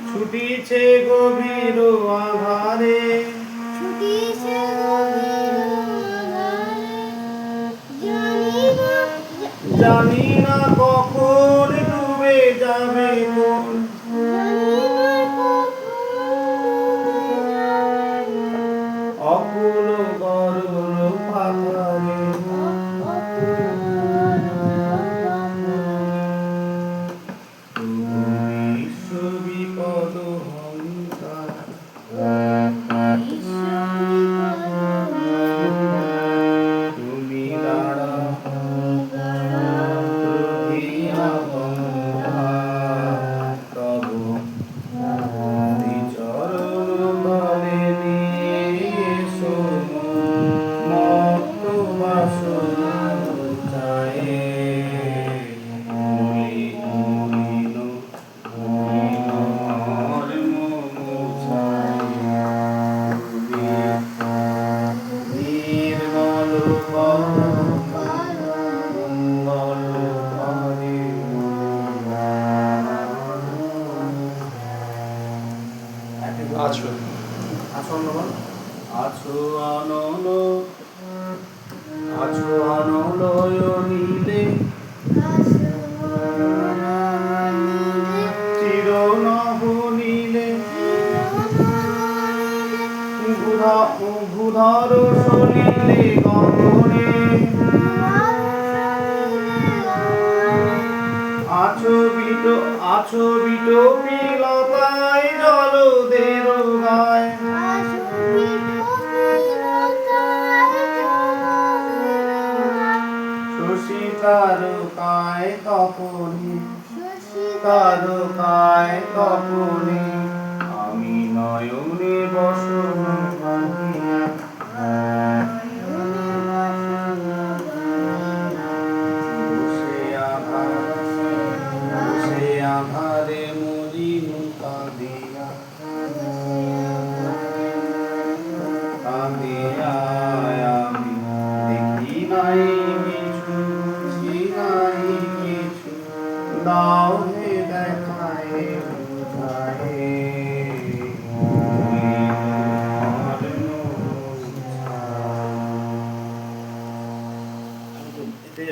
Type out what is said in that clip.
ছুটিছে গভীর আধারে, জানি না কখন ডুবে যাবে কোন, অকুল গরুর পাথারে। আছো আনলয় নীলে, চির নবনীলে, ভূধর সলিলে গগনে, আছো বিটো পিলতায় জলদের গায়, শশী তারকায় তপনে, আমি নয়নে বসন বাঁধিয়া, বসে আধারে মরিনু কাঁদিয়া, আমি দেখি নাই কিছু, বুঝি নাই কিছু,